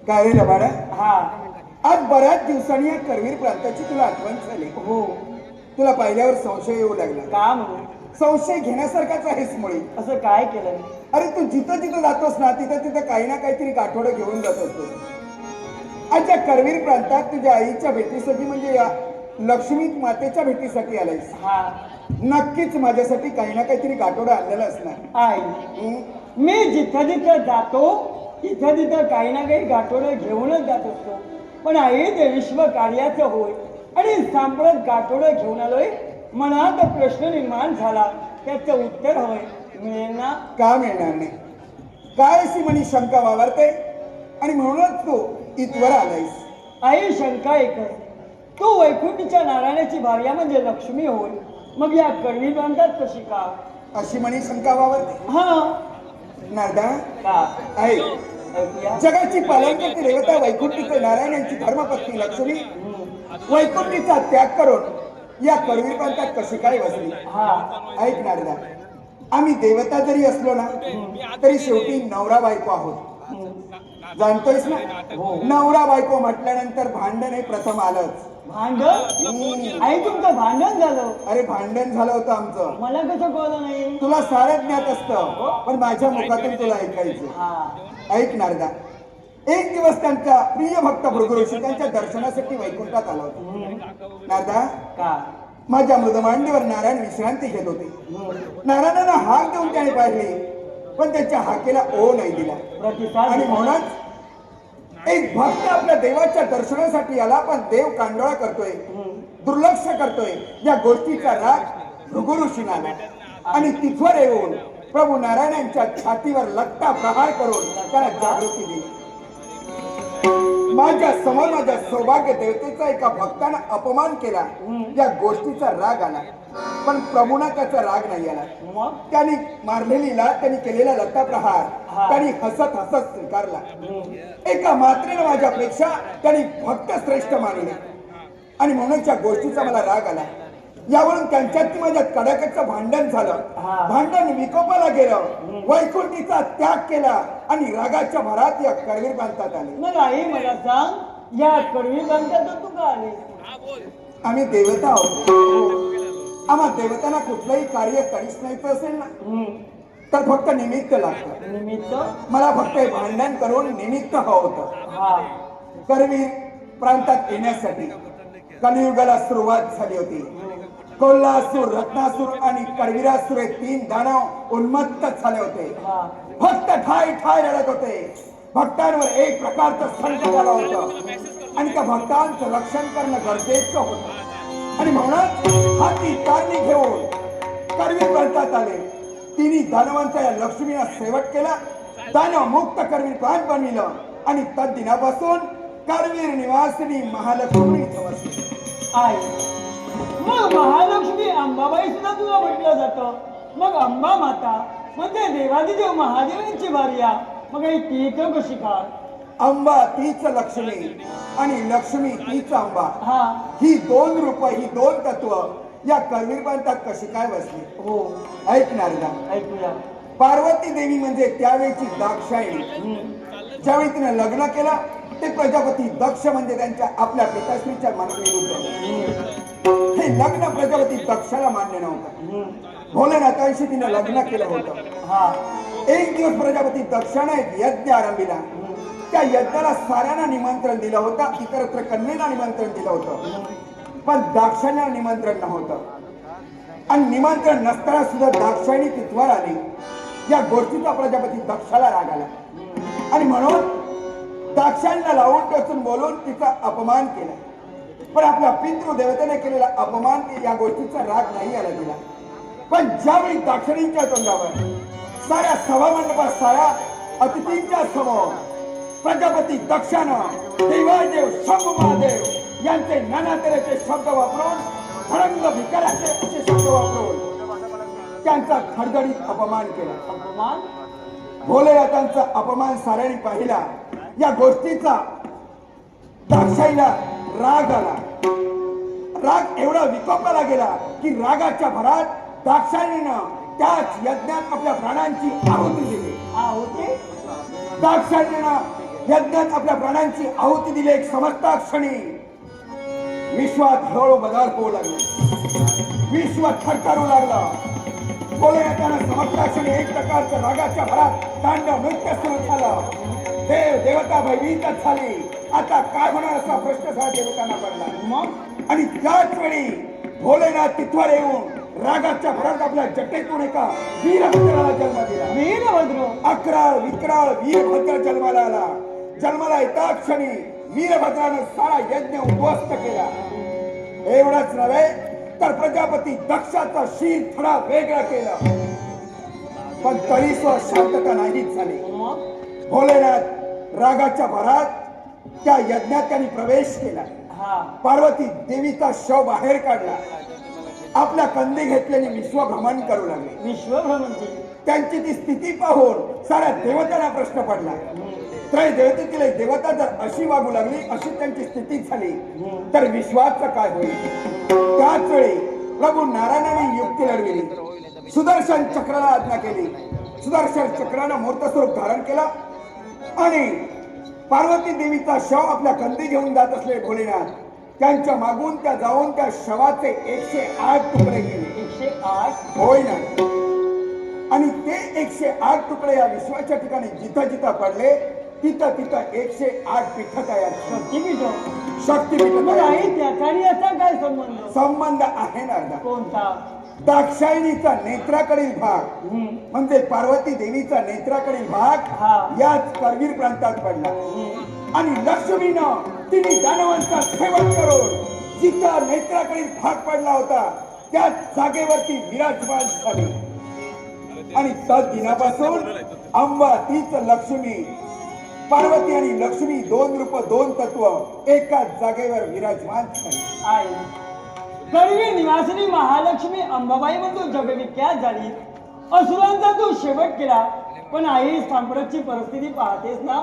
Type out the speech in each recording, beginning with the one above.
काय रे लबाडा, हा आज बऱ्याच दिवसांनी या करवीर प्रांताची तुला आठवण झाली. हो. तुला पाहिल्यावर संशय येऊ लागला. का म्हणून? संशय घेण्यासारखाच आहेस मुळी. असं काय केलं? अरे तू जिथं जिथं जातोस ना तिथं तिथं काही ना काहीतरी गाठोडं घेऊन जात असतोस. आज या करवीर प्रांतात तुझ्या आईच्या भेटीसाठी म्हणजे या लक्ष्मी मातेच्या भेटीसाठी आलायस. हा नक्कीच माझ्यासाठी काही ना काहीतरी गाठोडं आणलेलं असणार. आई, मी जिथं जिथं जातो तिथं तिथं काही ना काही गाठोडं घेऊनच जात असतो. पण आई, ते विश्व कार्याचं होय आणि सांप्रत गाठोडं घेऊन आलोय. मनात प्रश्न निर्माण झाला, त्याचं उत्तर हवंय. मिळेल ना? का मिळणार नाही? काय अशी म्हणी शंका वावरते आणि म्हणूनच तू इथवर आलायस. आई, शंका एकच, तू वैकुंठीच्या नारायणाची भार्या म्हणजे लक्ष्मी होय, मग या करवी प्रांतात कशी का? अशी म्हणी शंका वावरते. हा नारदा का? आहे, ऐकूया. जगाची पालनकर्ती देवता वैकुंठीचे नारायण यांची धर्मपत्नी लक्ष्मी वैकुंठीचा त्याग करून या करवीर प्रांतात कशी काय बसली? हा ऐक नारदा, आम्ही देवता जरी असलो ना तरी शेवटी नवरा बायको आहोत. जाणतोयस ना, नवरा बायको म्हटल्यानंतर भांडण हे प्रथम आलंच. भांडण? आई, तुमचं भांडण झालं? अरे भांडण झालं होतं आमचं. मला कसं कळलं नाही? तुला सारं ज्ञात असतं पण माझ्या मुखातून तुला ऐकायचं. हा ऐक नारदा, एक दिवस त्यांचा प्रिय भक्त भृगु ऋषी त्यांच्या दर्शनासाठी वैकुंठात आला होता. नारदा, का? माझ्या मृदमांडीवर नारायण विश्रांती घेत होते. नारायणांना हाक देऊन त्याने पाहिली पण त्याच्या हाकेला ओ नाही दिला. प्रतिसाद आणि म्हणूनच एक भक्त आपल्या देवाच्या दर्शनासाठी आला पण देव कांडोळा करतोय, दुर्लक्ष करतोय. या गोष्टीचा राग भृगु ऋषींना आला आणि तिथवर येऊन प्रभू नारायणांच्या छातीवर लट्टा प्रहार करून त्याला जागृती दिली. माझ्या समोर माझ्या सौभाग्य देवतेचा एका भक्तानं अपमान केला, या गोष्टीचा राग आला. पण प्रभूना त्याचा राग नाही आला. मग त्यांनी मारलेली लाट, त्यांनी केलेला लट्टा प्रहार त्यांनी हसत हसत स्वीकारला. एका मात्रेनं माझ्यापेक्षा त्यांनी भक्त श्रेष्ठ मानले आणि म्हणून त्या गोष्टीचा मला राग आला. यावरून त्यांच्यात माझ्या कडाक्याचं भांडण झालं. भांडण विकोपाला गेलं, वैकुंठीचा त्याग केला आणि रागाच्या भरात या करवीर प्रांतात आले. मग आई, मला सांग, या करवी प्रांतात तू का आले? आम्ही देवता आहोत. आम्हा देवतांना कुठलंही कार्य कधीच नाही असेल ना तर फक्त निमित्त लागतं. निमित्त? मला फक्त हे भांडण करून निमित्त हवं होतं. हा करवीर प्रांतात येण्यासाठी कलियुगाला सुरुवात झाली होती. कोल्हासूर, रत्नासूर आणि करवीरासूर हे 3 दानव उन्मत्त झाले होते. भक्त ठाय ठाय रडत होते. भक्तांवर एक प्रकारचं संकट आलं होतं आणि त्या भक्तांचं रक्षण करणं गरजेचं होतं. आणि म्हणून हाती कारणी घेऊन करवीर प्रांतात आले. तिन्ही दानवांचा या लक्ष्मीला सेवक केला, दानव मुक्त करवीर प्रांत बनविलं आणि तद्दिनापासून करवीर निवासिनी महालक्ष्मी इथं बसली. आई, मग महालक्ष्मी अंबाबाई सुद्धा तुला म्हटलं जातं. मग अंबा माता म्हणजे देवादिदेव महादेवांची भार्या, मग आई ती तर कशी काय? अंबा तीच लक्ष्मी आणि लक्ष्मी तीच अंबा. हा ही 2 रूप, ही 2 तत्व या करवीर प्रांतात कशी काय बसली? हो, ऐक नारदा, ऐकूया. पार्वती देवी म्हणजे त्यावेळची दाक्षायणी. ज्यावेळी तिने लग्न केलं ते प्रजापती दक्ष म्हणजे त्यांच्या आपल्या पिताश्रीच्या मनविरुद्ध. हे लग्न प्रजापती दक्षाला मान्य नव्हतं. भोलेनाथांशी तिने लग्न केलं होतं. हा एक दिवस प्रजापती दक्षाने एक यज्ञ आरंभिला. त्या यज्ञाला साऱ्यांना निमंत्रण दिलं होतं, इतरत्र कन्येला निमंत्रण दिलं होतं पण दाक्षायणीला निमंत्रण नव्हतं. आणि निमंत्रण नसताना सुद्धा दाक्षायणी तिथवर आली. या गोष्टीचा प्रजापती दक्षाला राग आला आणि म्हणून दाक्षायणीला लावून टोचून बोलून तिचा अपमान केला. पण आपल्या पितृदेवतेने केलेला अपमान, या गोष्टीचा राग नाही आला तिला. पण ज्यावेळी दाक्षायणीच्या तोंडावर साऱ्या सभामंडपात साऱ्या अतिथींच्या समोर प्रजापती दक्षानं देवादेव शंभू महादेव यांचे नाना तऱ्हेचे शब्द वापरून, भडंग भिकाराचे असे शब्द वापरून त्यांचा खडखडीत अपमान केला. अपमान? भोलेनाथांचा अपमान साऱ्यांनी पाहिला. या गोष्टीचा दाक्षाईला राग आला. राग एवढा विकोपाला गेला की रागाच्या भरात दाक्षायणीनं त्याच यज्ञात आपल्या प्राणांची आहुती दिली. आहुती? दाक्षायणीनं यज्ञात आपल्या प्राणांची आहुती दिली एक समजता क्षणी विश्वात हळूहळू बदल होऊ लागले. विश्व थरथरू लागला. बोलण्यात समजता क्षणी एक प्रकारचं रागाच्या भरात तांडव नृत्य सुरू झालं. देव देवता भयभीतच झाली. आता काय होणार असा प्रश्न सहा देवतांना पडला. मग आणि त्याच वेळी भोलेनाथ तिथवर येऊन रागाच्या भरात आपल्या जटेतून एका वीरभद्राला जन्म दिला. वीरभद्र अकराळ विक्राळ वीरभद्र जन्माला आला. जन्माला येता क्षणी वीरभद्रानं सारा यज्ञ उद्ध्वस्त केला. एवढंच नव्हे तर प्रजापती दक्षाचा शीर थोडा वेगळा केला. पण तरी शांतता नाहीच झाली. मग भोलेनाथ रागाच्या भरात त्या यज्ञात त्यांनी प्रवेश केला. हा पार्वती देवीचा शव बाहेर काढला. आपल्या कंदी घेतलेली विश्वभ्रमण करू लागले. विश्वभ्रमंती त्यांची ती स्थिती पाहून साऱ्या देवतांना प्रश्न पडला. त्रय देवतेतील एक देवता जर अशी वागू लागली, अशी त्यांची स्थिती झाली तर विश्वाचं काय होईल. त्याच वेळी प्रभू नारायणाने युक्ती लढविली. सुदर्शन चक्राला आज्ञा केली. सुदर्शन चक्रानं मूर्त स्वरूप धारण केला आणि पार्वती देवीचा शव आपल्या कंदी घेऊन जात असलेले भोलेनाथ त्यांच्या मागून त्या जाऊन त्या शवाचे 108 तुकडे केले. 108 होय ना. आणि ते 108 तुकडे या विश्वाच्या ठिकाणी जिथं जिथं पडले तिथं तिथं 108 पीठ तयार शक्तिपीठ. शक्तिपीठ मग तयार. आई त्याचा आणि याचा काय संबंध? संबंध आहे ना. कोणता? दाक्षायणीचा नेत्राकडील भाग म्हणजे पार्वती देवीचा नेत्राकडील हा. भाग याच करवीर प्रांतात पडला. आणि लक्ष्मीनं तिने दानवांचा सेवन करून जिथं नेत्राकडील भाग पडला होता त्याच जागेवरती विराजमान झाली. आणि तद दिनापासून अंबा तीच लक्ष्मी पार्वती आणि लक्ष्मी दोन रूप दोन तत्व एकाच जागेवर विराजमान झाली. आई करवी निवासिनी महालक्ष्मी अंबाबाई म्हणून जगविख्यात झाली. असुरांचा तू शेवट केला. पण आई सांप्रतची परिस्थिती पाहतेस ना.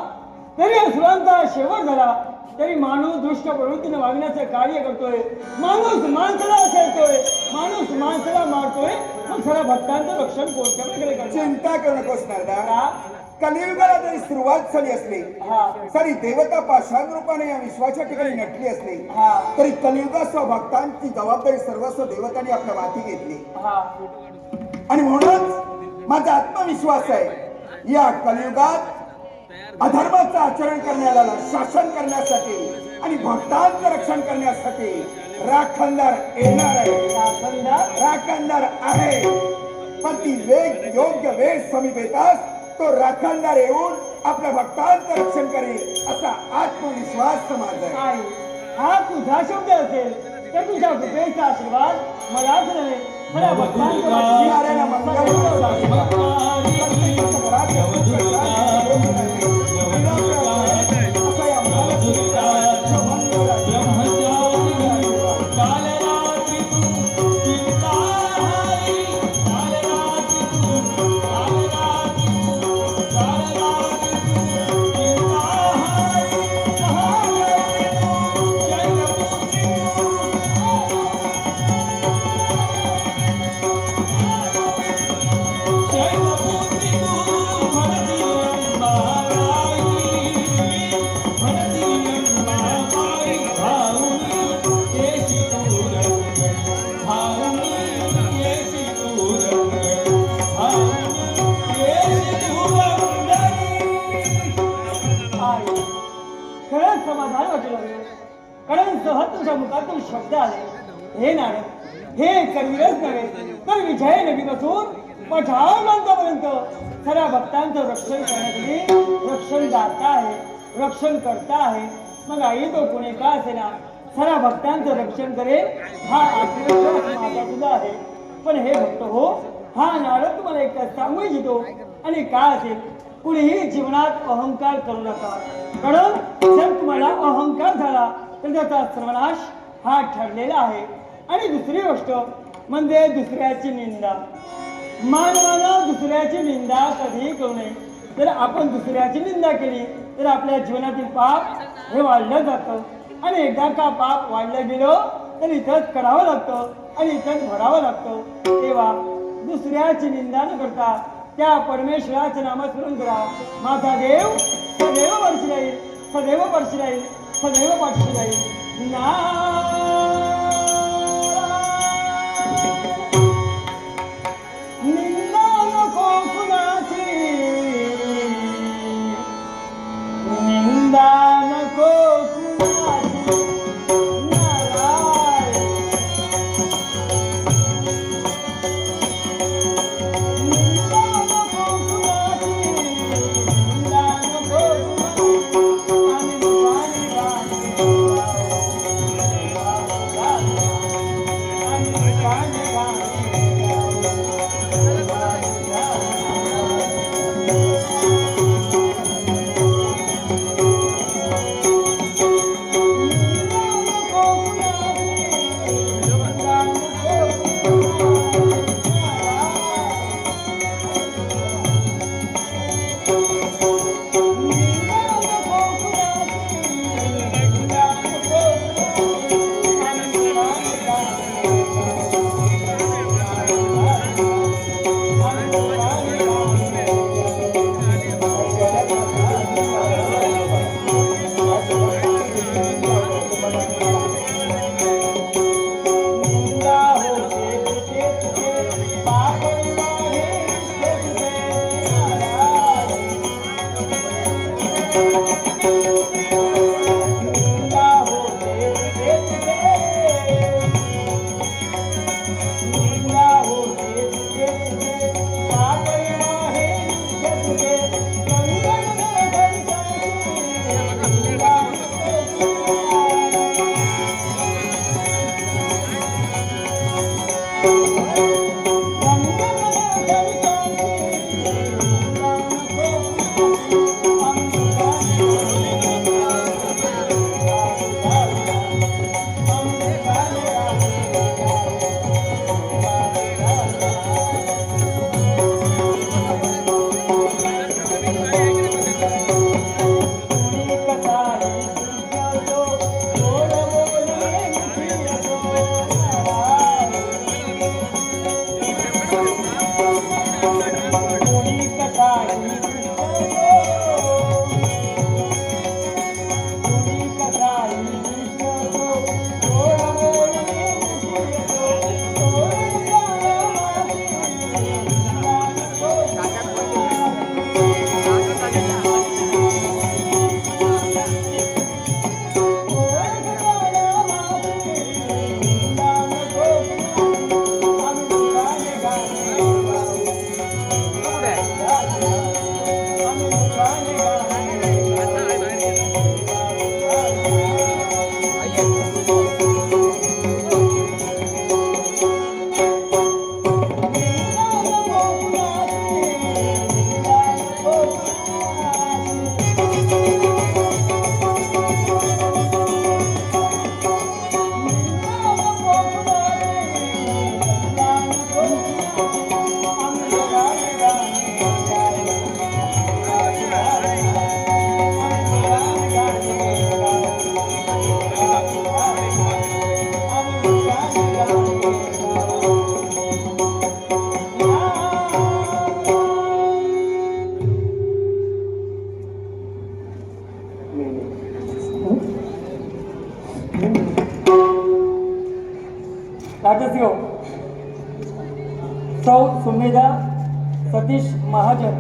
तरी असुरांचा शेवट झाला तरी माणूस दुष्ट प्रवृत्तीने वागण्याचं कार्य करतोय. माणूस माणसाला असेलतोय. माणूस माणसाला मारतोय. मग खऱ्या भक्तांचं रक्षण कोणत्या प्रकारे करतो? चिंता करू नकोस नारदा. कलियुगाला जरी सुरुवात झाली असली तरी देवता पाषाण रूपाने या विश्वाच्या ठिकाणी नटली असली तरी कलियुगासह भक्तांची जबाबदारी सर्वस्व देवतांनी आपल्या माथी घेतली. आणि म्हणूनच माझा आत्मविश्वास आहे या कलियुगात अधर्माचं आचरण करण्याला शासन करण्यासाठी आणि भक्तांचं रक्षण करण्यासाठी राखणदार येणार आहे. राखणदार आहे. पण ती वेग योग्य वेळ समीप येताच तो राखणदार येऊन आपल्या भक्तांचं रक्षण करेल असा आत्मविश्वास माझा आहे. हा तुझा शब्द असेल तर तुझ्या कृपेचा आशीर्वाद मलाच नव्हे खऱ्या भक्तांच्या समाधान वाटू लागले. कारण सहज तुझ्या मुखातून शब्द आले. हे नारद हे करवीरच नव्हे तर विजय नदीपासून पठार प्रांतापर्यंत खऱ्या भक्तांचं रक्षण करण्यासाठी रक्षण दाता आहे. रक्षण करता आहे. मग आई तो कोणी का असेना खऱ्या भक्तांचं रक्षण करेल हा आत्मविश्वास माझा सुद्धा आहे. पण हे भक्त हो हा नारद तुम्हाला एक सांगू इच्छितो. आणि काय असेल कुणीही जीवनात अहंकार करू नका. कारण जर तुम्हाला अहंकार झाला तर त्याचा सर्वनाश हा ठरलेला आहे. आणि दुसरी गोष्ट म्हणजे दुसऱ्याची निंदा. मानवाला दुसऱ्याची निंदा कधीही करू नये. जर आपण दुसऱ्याची निंदा केली तर आपल्या जीवनातील पाप हे वाढलं जातं. आणि एकदा का पाप वाढलं गेलं तर इथंच करावं लागतं आणि इथंच भरावं लागतं. तेव्हा दुसऱ्याची निंदा न करता त्या परमेश्वराचं नामस्मरण करा. माझा देव सदैव वर्षी राहील, सदैव वर्षी राहील, सदैव पाठशी राहील. निंदा नको कुणाची, निंदा नको कुणाची. राजस्यो सौ सुमेधा सतीश महाजन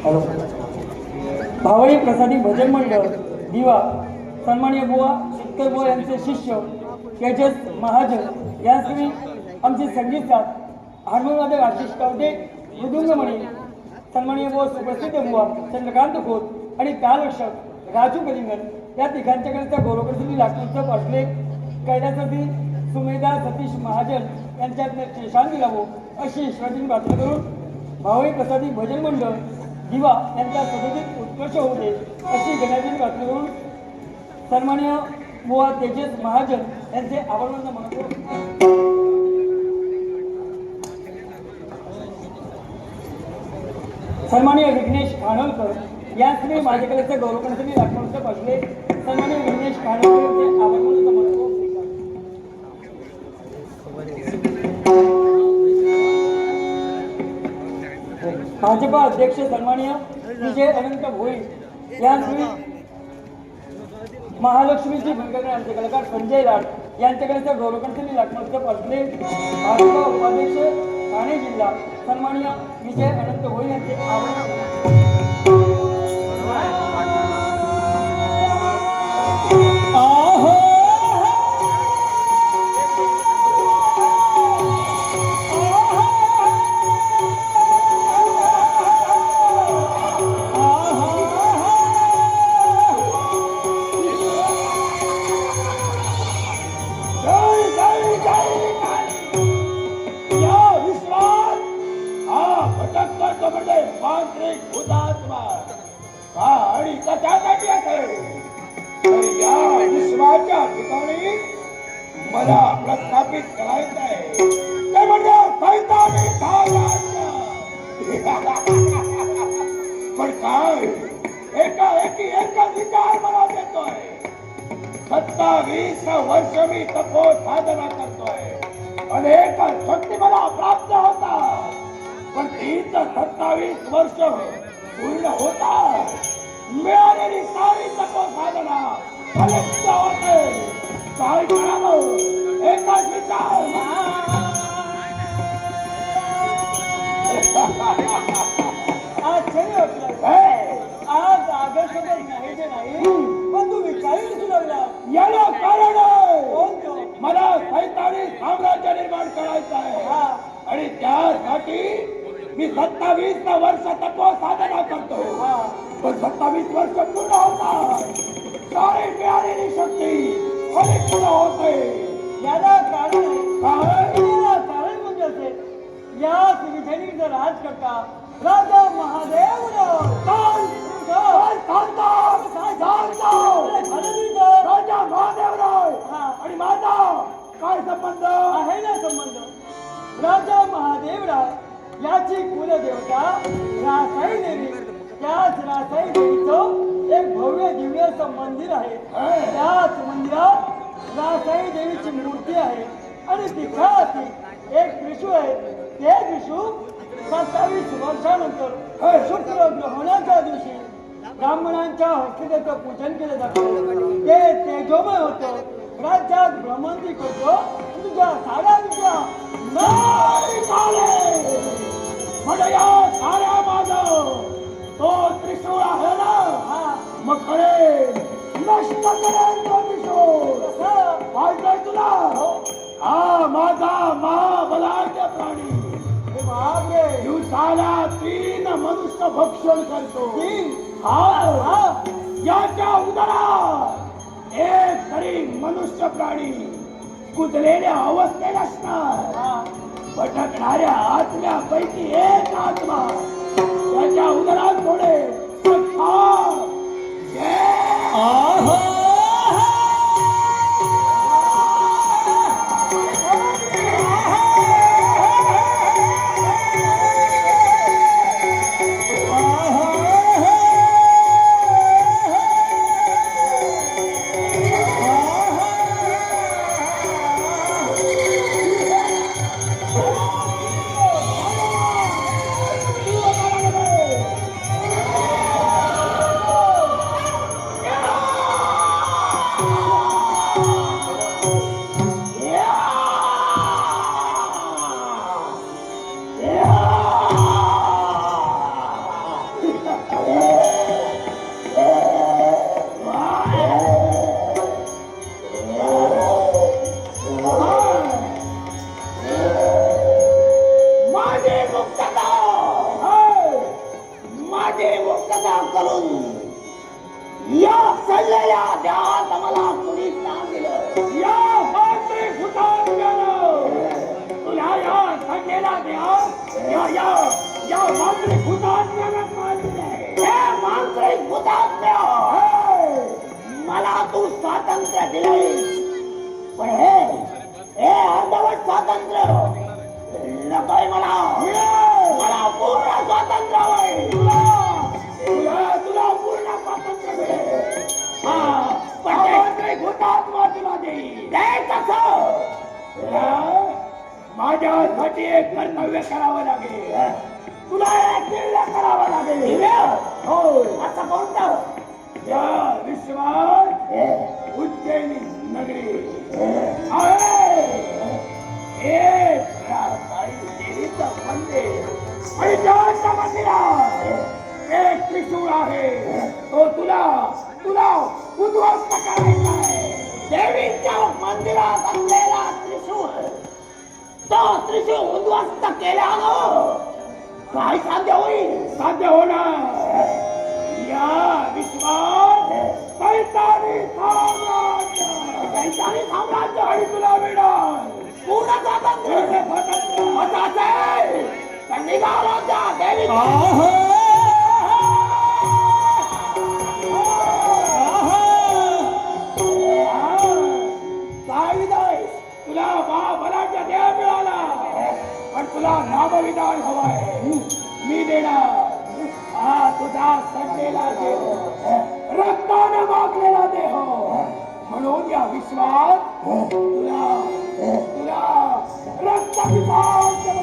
हॅलो भावळी प्रसादी भजन मंडळ दिवा सन्माननीय बुवा शेतकरी बुवा यांचे शिष्य तेजस महाजन यांनी आमचे संगीतकार हार्मोनियममध्ये आशिष कावदे मृदुंगमणी सन्माननीय बुवा सुप्रसिद्ध बुवा चंद्रकांत खोत आणि तालरक्षक राजू कलिंगन या तिघांच्याकडे गौरवप्रसिद्धी लाटूरचं पाठले कैलासाची सुमेधा सतीश महाजन यांच्यातनं शेषांगी लावो अशी ईश्वराची प्रार्थना करून भावळी प्रसादी भजन मंडळ दिवा यांचा सदोदित उत्कर्ष होऊ दे अशी गणाची प्रार्थना करून सन्माननीय बुवा तेजस महाजन यांचे आभार मानतो. सन्माननीय विघ्नेश खानोलकर यांनी माझ्याकडे गौरव करण्यासाठी लाटूरचं पाठले सन्माननीय विघ्नेश काणेकर यांचे आभार मानून समर्पण. भाजपा अध्यक्ष सन्माननीय विजय अनंत भोई यांनी महालक्ष्मीची भूमिका आमचे कलाकार संजय लाड यांच्याकडे गौरवकंठनी लाटमस्त पासले. भाजपा उपाध्यक्ष ठाणे जिल्हा सन्माननीय विजय अनंत भोई यांचे आभार. मला प्रस्थापित करायचं आहे ते म्हणजे सैतानी पण काय एका विचार मला देतोय. 27 वर्ष मी तपो साधना करतोय. अनेक शक्ती मला प्राप्त होता पण तीच 27 वर्ष पूर्ण होता मिळालेली सारी तपो साधना फलित होते. काय करावं एकच विचार. आश्चर्य वाटलं. आज आदर्शच नाही ते नाही पण तू विचारू दिसू लागला. याला कारण आहे. कोण तो? मला सैतानी साम्राज्य निर्माण करायचं आहे आणि त्यासाठी मी 27 वर्ष तत्व साधना करतो. पण 27 वर्ष पूर्ण होतात सारी मिळालेली शक्ती फलित होते. याला कारण आहे. काय याला कारण म्हणजे असेल या विधीचा राज करता राजा महादेव राजा महादेवराय आणि माझा काय संबंध आहे ना संबंध. राजा महादेवराय याची कुलदेवता रासाई देवी. त्याच रासाई देवीचं एक भव्य दिव्य असं मंदिर आहे. त्याच मंदिरात रासाई देवीची मूर्ती आहे आणि तिथं एक त्रिशूळ आहे. ते त्रिशूळ 27 वर्षानंतर शुक्र ग्रहणाच्या दिवशी ब्राह्मणांच्या हस्ते त्याचं पूजन केलं जातं. ते तेजोमय होतं. राज्यात भ्रमंती करतो. तुझ्या साऱ्या विद्या नाही झाले. म्हणजे या साऱ्या माझं तो त्रिशूळ आहे ना मग खरे नष्ट करेल तो त्रिशूळ. पाहिजे तुला हा माझा महाबलाढ्य प्राणी दिवसाला 3 मनुष्य भक्षण करतो. याच्या उदरात एक तरी मनुष्य प्राणी कुजलेल्या अवस्थेत असणार. भटकणाऱ्या आत्म्यापैकी एक आत्मा त्याच्या उदरात थोडे मला तू स्वातंत्र्य दिलंय पण हे अर्धवट स्वातंत्र्य नकोय मला. मला पूर्ण स्वातंत्र्य हवंय. तुला पूर्ण स्वातंत्र्य मिळेल. तुला एक निर्णय करावा लागेल. हो, असं कोणतं? या विश्वात उज्जैनी नगरी आहे. एक राधाई देवीचं मंदिर आणि त्या मंदिरात एक त्रिशूळ आहे. तो तुला उद्ध्वस्त करायचा आहे. देवीच्या मंदिरात असलेला त्रिशूळ, तो त्रिशूळ उद्ध्वस्त केल्यानं काय साध्य होईल? साध्य होणार या विश्वात कैतानी साम्राज्य आणि तुला मिळणार पूर्ण स्वातंत्र्य. असं असेल तर निघालो त्या देवी. तुला महाबलाच्या देह मिळाला, पण तुला नामविधान हवाय. मी देणार हा तुझा सडलेला देह, रक्ताने मागलेला देह. म्हणून या विश्वात तुला रक्ताभिषेक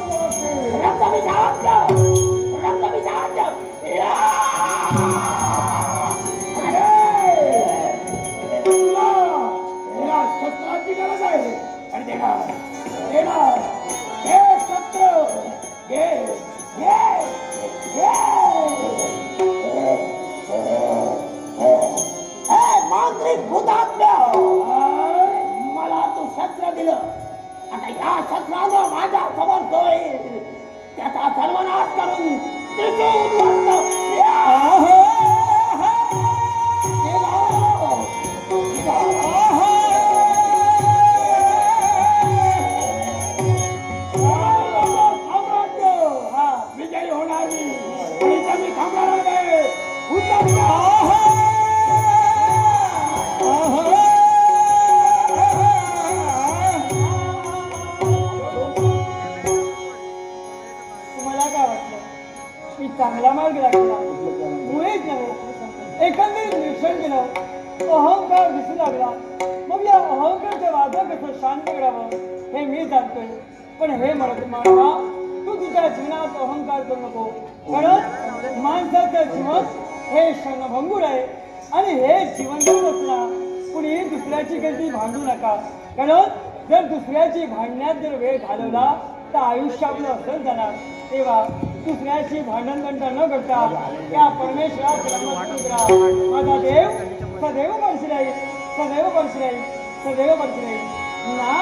शस्त्राची गरज आहे आणि देणार हे शस्त्र घे. मांत्रिक भूतात्म्य, मला तू शस्त्र दिलं. आता या शस्त्रानं माझ्या समोर होईल त्याचा सर्वनाश करून त्रिशूळ उद्ध्वस्त. विजयी होणार मी आणि त्यांनी थांबणार नाही. तुम्हाला काय वाटलं? मी चांगला मार्ग लागला मुळेच नव्हे, एकंदरीत निरीक्षण केलं, अहंकार दिसू लागला. मग या अहंकारच्या वादा कसं शांत करावं हे मी जाणतोय. पण हे मानवा, तू तुझ्या जीवनात अहंकार करू नको. कारण माणसाचं जीवन हे क्षणभंगूर आहे आणि हे जीवन देऊन असणार कुणी दुसऱ्याची गलती भांडू नका. कारण जर दुसऱ्याची भांडण्यात जर वेळ घालवला तर आयुष्य आपलं असंच जाणार. तेव्हा दुसऱ्याची भांडणतंटा न करता त्या परमेश्वराला नमस्कार करा. माझा देव सदैव बनशी राहील, सदैव बनशी राहील, सदैव बनशी राहील. ना